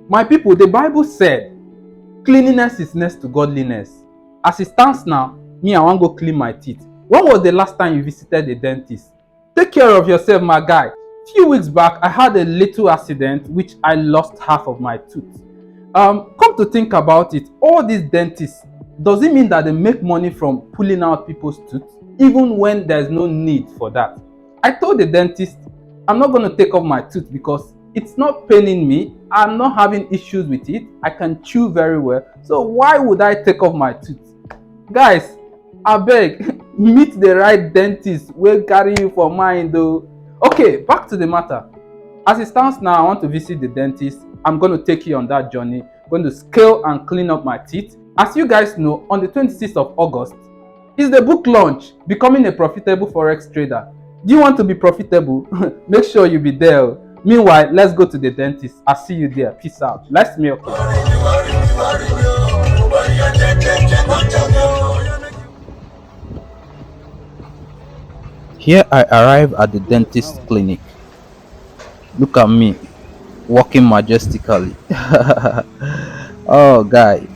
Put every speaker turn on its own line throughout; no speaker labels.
My people, the Bible said, cleanliness is next to godliness. As it stands now, me, I want to go clean my teeth. When was the last time you visited a dentist? Take care of yourself, my guy. Few weeks back, I had a little accident which I lost half of my tooth. Come to think about it, all these dentists, does it mean that they make money from pulling out people's teeth, even when there's no need for that? I told the dentist, I'm not going to take off my tooth because it's not paining me. I'm not having issues with it. I can chew very well. So why would I take off my tooth? Guys, abeg, meet the right dentist wey carry you for mind though. Okay, back to the matter. As it stands now, I want to visit the dentist. I'm going to take you on that journey. I'm going to scale and clean up my teeth. As you guys know, on the 26th of August is the book launch, Becoming a Profitable Forex Trader. Do you want to be profitable? Make sure you be there. Meanwhile, let's go to the dentist. I'll see you there. Peace out. Let's milk it. Here I arrive at the dentist clinic. Look at me, walking majestically. Oh, guy.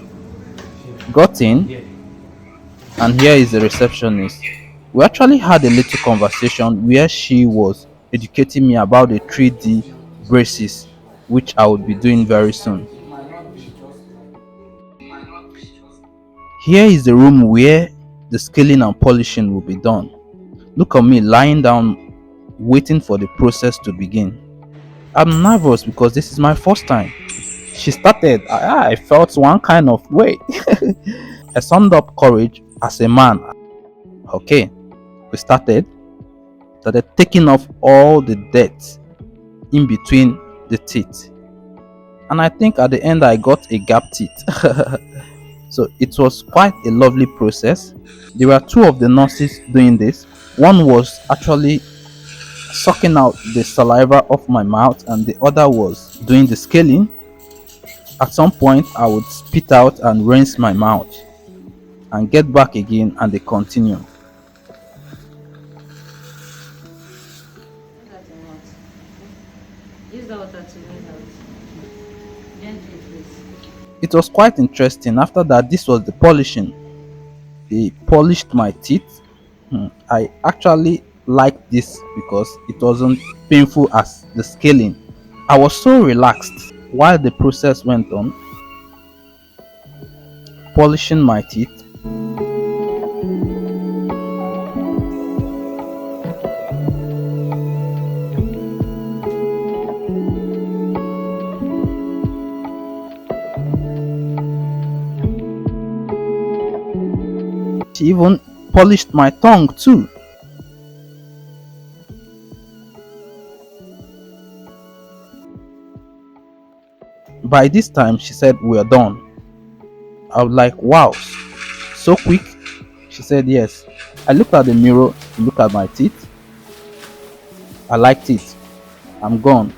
Got in, and here is the receptionist. We actually had a little conversation where she was educating me about the 3D braces, which I would be doing very soon. Here is the room where the scaling and polishing will be done. Look at me lying down, waiting for the process to begin. I'm nervous because this is my first time. She started, I felt one kind of way. I summed up courage as a man. Okay, we started taking off all the dirt in between the teeth. And I think at the end I got a gap teeth. So it was quite a lovely process. There were two of the nurses doing this. One was actually sucking out the saliva off my mouth and the other was doing the scaling. At some point I would spit out and rinse my mouth and get back again, and they continue. It was quite interesting. After that, this was the polishing. They polished my teeth. I actually liked this because it wasn't painful as the scaling. I was so relaxed while the process went on, polishing my teeth. She even polished my tongue too. By this time, she said, "We're done." I was like, "Wow, so quick?" She said, "Yes." I looked at the mirror, looked at my teeth. I liked it. I'm gone.